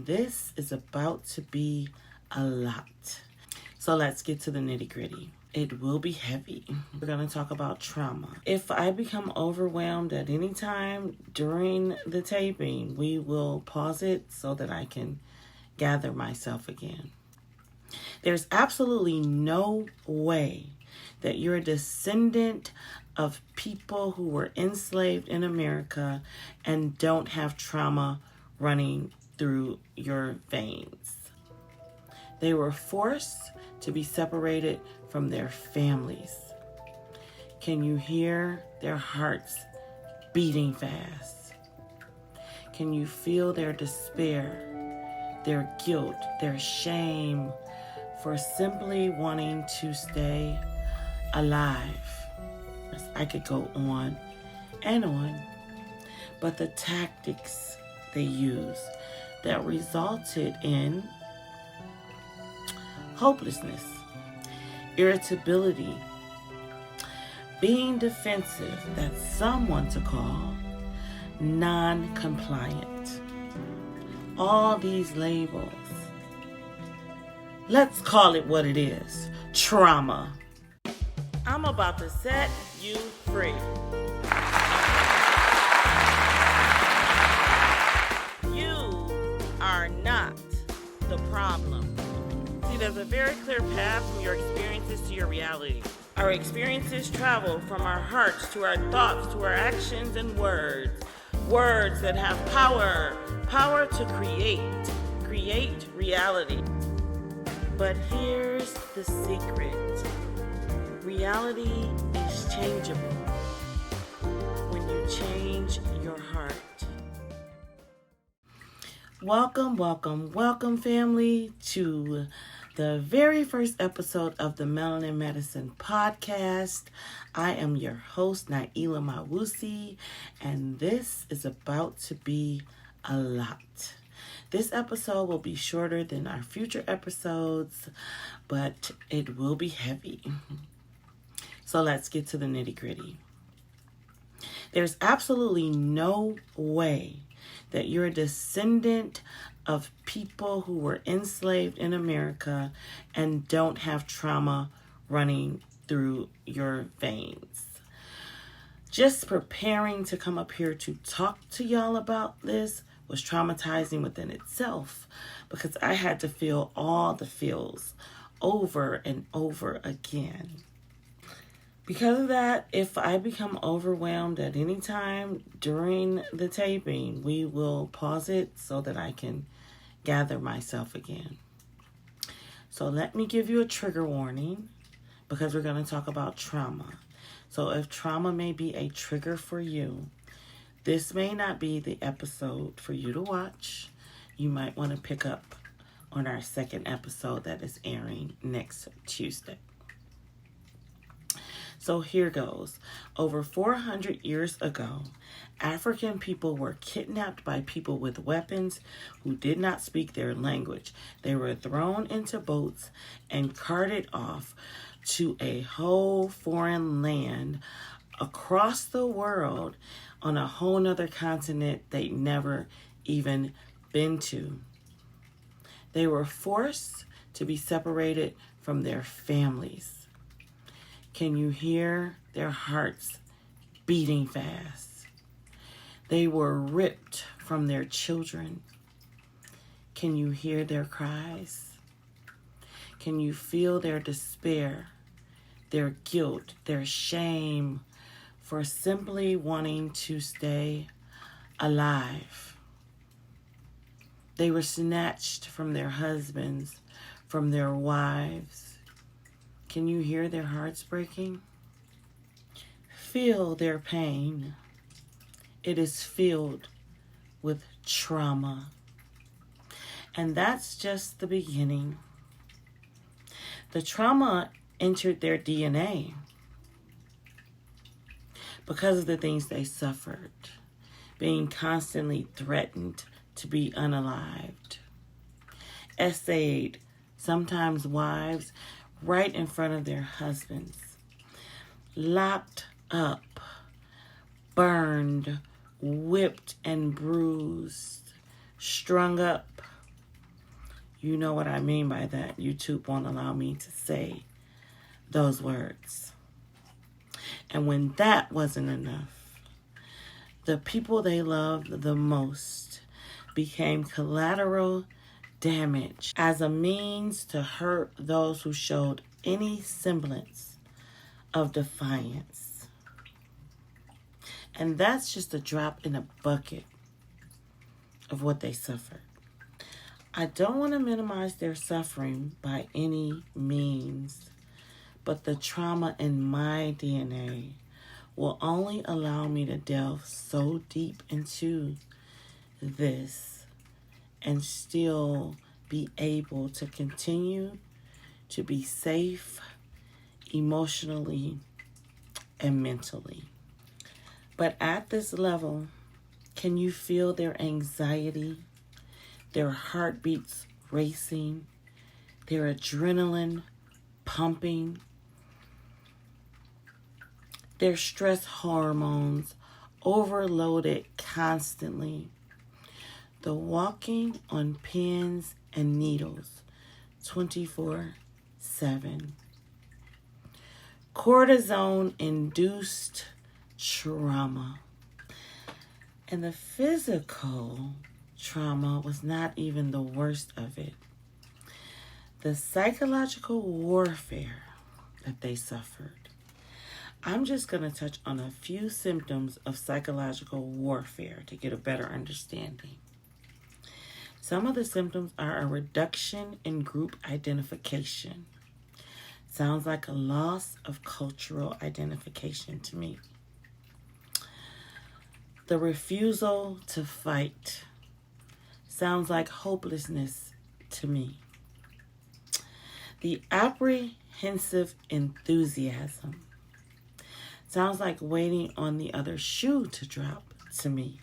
and this is about to be a lot. So let's get to the nitty-gritty. It will be heavy. We're going to talk about trauma. If I become overwhelmed at any time during the taping, we will pause it so that I can gather myself again. There's absolutely no way that you're a descendant of people who were enslaved in America and don't have trauma running through your veins. They were forced to be separated from their families. Can you hear their hearts beating fast? Can you feel their despair, their guilt, their shame for simply wanting to stay alive? I could go on and on, but the tactics they used that resulted in hopelessness, irritability, being defensive, that's someone to call non-compliant. All these labels, let's call it what it is, trauma. I'm about to set you free. You are not the problem. See, there's a very clear path from your experiences to your reality. Our experiences travel from our hearts to our thoughts to our actions and words. Words that have power to create reality. But here's the secret. Reality is changeable when you change your heart. Welcome, family, to the very first episode of the Melanin Medicine Podcast. I am your host, Naila Mawusi, and this is about to be a lot. This episode will be shorter than our future episodes, but it will be heavy. So let's get to the nitty-gritty. There's absolutely no way that you're a descendant of people who were enslaved in America and don't have trauma running through your veins. Just preparing to come up here to talk to y'all about this was traumatizing within itself because I had to feel all the feels over and over again. Because of that, if I become overwhelmed at any time during the taping, we will pause it so that I can gather myself again. So let me give you a trigger warning because we're going to talk about trauma. So if trauma may be a trigger for you, this may not be the episode for you to watch. You might want to pick up on our second episode that is airing next Tuesday. So here goes. Over 400 years ago, African people were kidnapped by people with weapons who did not speak their language. They were thrown into boats and carted off to a whole foreign land across the world on a whole nother continent they'd never even been to. They were forced to be separated from their families. Can you hear their hearts beating fast? They were ripped from their children. Can you hear their cries? Can you feel their despair, their guilt, their shame for simply wanting to stay alive? They were snatched from their husbands, from their wives. Can you hear their hearts breaking? Feel their pain. It is filled with trauma. And that's just the beginning. The trauma entered their DNA because of the things they suffered, being constantly threatened to be unalived, essayed, sometimes wives, right in front of their husbands, locked up, burned, whipped and bruised, strung up, You know what I mean by that. YouTube won't allow me to say those words. And when that wasn't enough, the people they loved the most became collateral damage as a means to hurt those who showed any semblance of defiance. And that's just a drop in a bucket of what they suffered. I don't want to minimize their suffering by any means, but the trauma in my DNA will only allow me to delve so deep into this and still be able to continue to be safe emotionally and mentally. But at this level, can you feel their anxiety, their heartbeats racing, their adrenaline pumping, their stress hormones overloaded constantly, the walking on pins and needles 24/7, cortisone-induced trauma. And the physical trauma was not even the worst of it. The psychological warfare that they suffered. I'm just going to touch on a few symptoms of psychological warfare to get a better understanding. Some of the symptoms are a reduction in group identification. Sounds like a loss of cultural identification to me. The refusal to fight. Sounds like hopelessness to me. The apprehensive enthusiasm. Sounds like waiting on the other shoe to drop to me.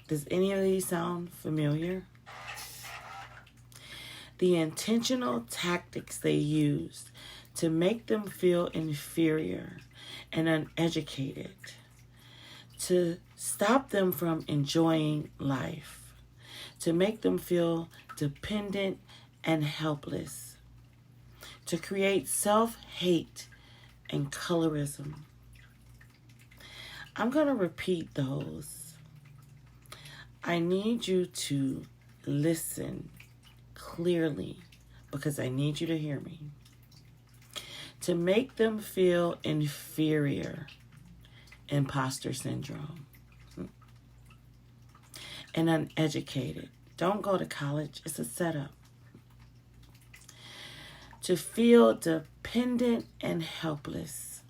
Does any of these sound familiar? The intentional tactics they used to make them feel inferior and uneducated, to stop them from enjoying life, to make them feel dependent and helpless, to create self-hate and colorism. I'm going to repeat those. I need you to listen clearly because I need you to hear me. To make them feel inferior, imposter syndrome, and uneducated. Don't go to college. It's a setup. To feel dependent and helpless,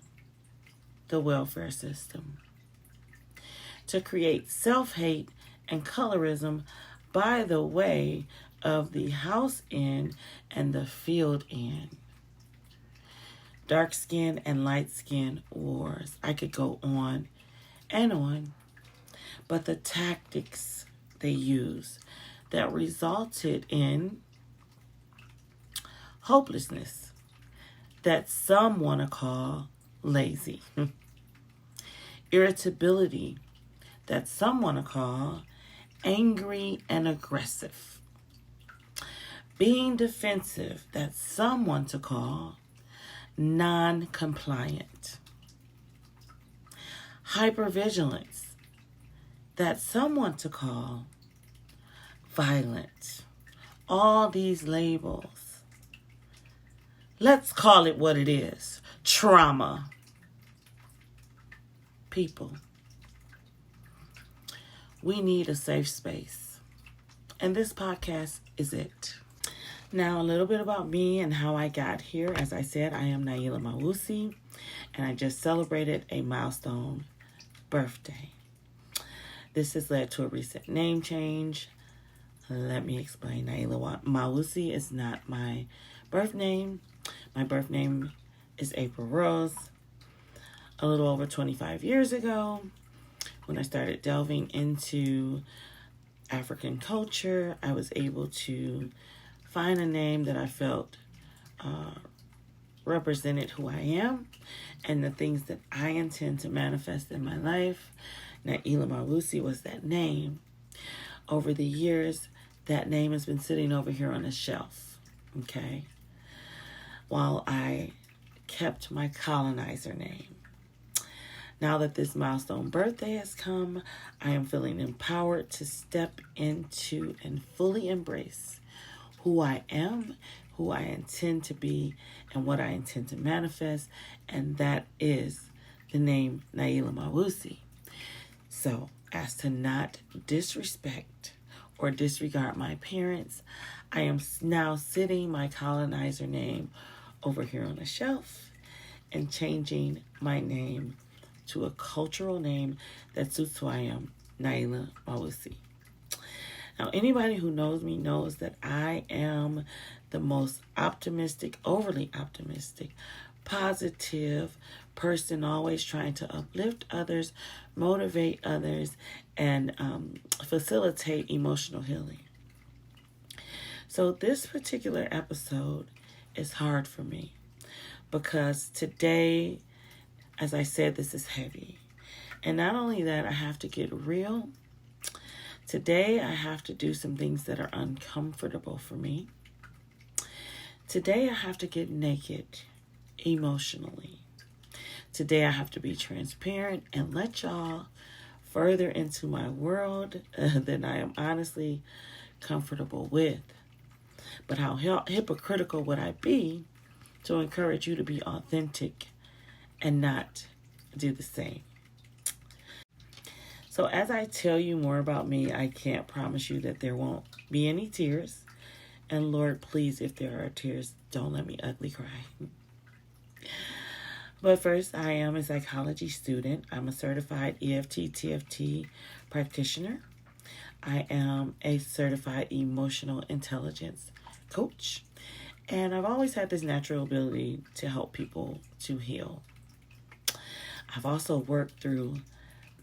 the welfare system. To create self-hate and colorism by the way of the house end and the field end. Dark skin and light skin wars. I could go on and on. But the tactics they use that resulted in hopelessness that some want to call lazy. Irritability that some want to call angry and aggressive. Being defensive that some want to call non-compliant. Hypervigilance that some want to call violent. All these labels. Let's call it what it is. Trauma. People. We need a safe space. And this podcast is it. Now, a little bit about me and how I got here. As I said, I am Naila Mawusi, and I just celebrated a milestone birthday. This has led to a recent name change. Let me explain. Naila Mawusi is not my birth name. My birth name is April Rose. A little over 25 years ago, when I started delving into African culture, I was able to find a name that I felt represented who I am and the things that I intend to manifest in my life. Naila Mawusi was that name. Over the years, that name has been sitting over here on a shelf, okay, while I kept my colonizer name. Now that this milestone birthday has come, I am feeling empowered to step into and fully embrace who I am, who I intend to be, and what I intend to manifest, and that is the name Naila Mawusi. So, as to not disrespect or disregard my parents, I am now sitting my colonizer name over here on the shelf and changing my name to a cultural name that suits who I am, Naila Mawusi. Now, anybody who knows me knows that I am the most optimistic, overly optimistic, positive person, always trying to uplift others, motivate others, and facilitate emotional healing. So this particular episode is hard for me because today, as I said, this is heavy. And not only that, I have to get real. Today, I have to do some things that are uncomfortable for me. Today, I have to get naked emotionally. Today, I have to be transparent and let y'all further into my world than I am honestly comfortable with. But how hypocritical would I be to encourage you to be authentic and not do the same? So as I tell you more about me, I can't promise you that there won't be any tears. And Lord, please, if there are tears, don't let me ugly cry. But first, I am a psychology student. I'm a certified EFT, TFT practitioner. I am a certified emotional intelligence coach. And I've always had this natural ability to help people to heal. I've also worked through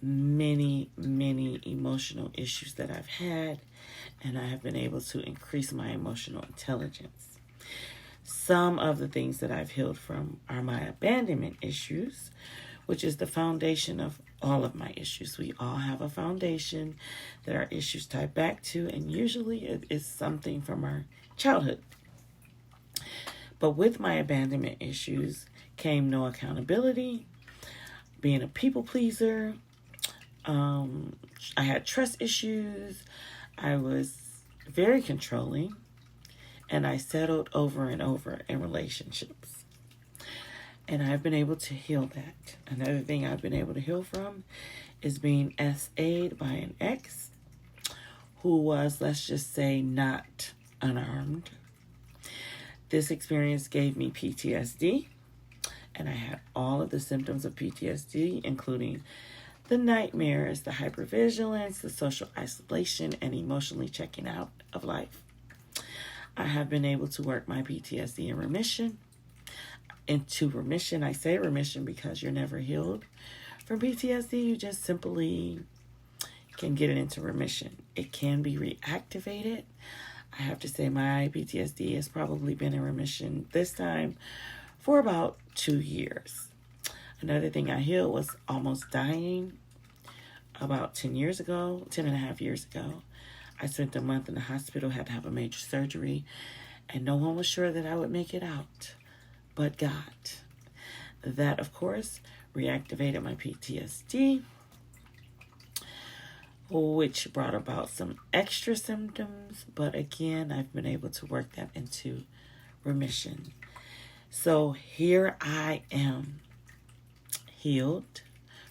many emotional issues that I've had, and I have been able to increase my emotional intelligence. Some of the things that I've healed from are my abandonment issues, which is the foundation of all of my issues. We all have a foundation that our issues tie back to, and usually it is something from our childhood. But with my abandonment issues came no accountability, being a people pleaser. I had trust issues. I was very controlling, and I settled over and over in relationships. And I've been able to heal that. Another thing I've been able to heal from is being SA'd by an ex who was, let's just say, not unarmed. This experience gave me PTSD, and I had all of the symptoms of PTSD, including the nightmares, the hypervigilance, the social isolation, and emotionally checking out of life. I have been able to work my PTSD into remission. I say remission because you're never healed from PTSD. You just simply can get it into remission. It can be reactivated. I have to say my PTSD has probably been in remission this time for about 2 years. Another thing I healed was almost dying about 10 and a half years ago. I spent a month in the hospital, had to have a major surgery, and no one was sure that I would make it out, but God. That, of course, reactivated my PTSD, which brought about some extra symptoms, but again, I've been able to work that into remission. So here I am, healed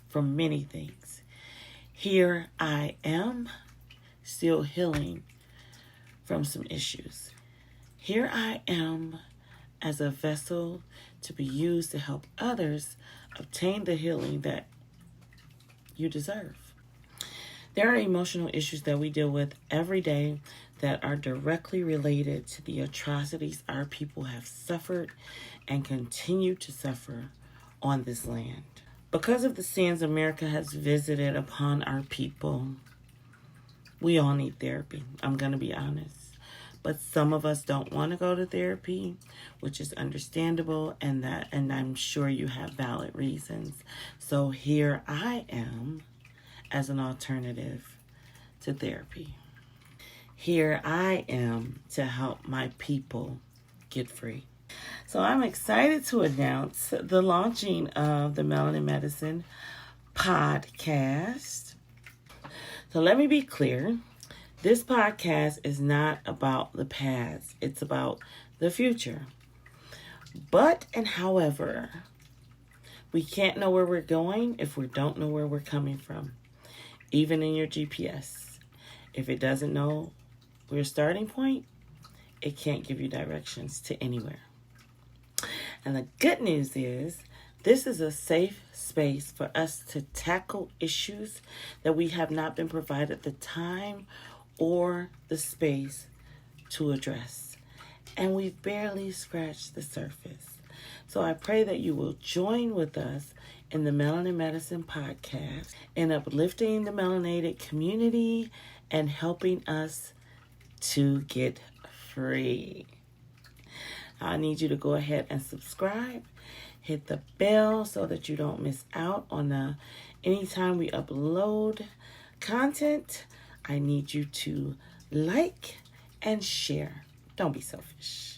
from many things. Here I am, still healing from some issues. Here I am as a vessel to be used to help others obtain the healing that you deserve. There are emotional issues that we deal with every day that are directly related to the atrocities our people have suffered and continue to suffer on this land. Because of the sins America has visited upon our people, we all need therapy. I'm going to be honest. But some of us don't want to go to therapy, which is understandable, and I'm sure you have valid reasons. So here I am as an alternative to therapy. Here I am to help my people get free. So I'm excited to announce the launching of the Melanin Medicine Podcast. So let me be clear. This podcast is not about the past. It's about the future. But and however, we can't know where we're going if we don't know where we're coming from. Even in your GPS. If it doesn't know your starting point, it can't give you directions to anywhere. And the good news is, this is a safe space for us to tackle issues that we have not been provided the time or the space to address. And we've barely scratched the surface. So I pray that you will join with us in the Melanin Medicine Podcast in uplifting the melanated community and helping us to get free. I need you to go ahead and subscribe. Hit the bell so that you don't miss out on anytime we upload content. I need you to like and share. Don't be selfish.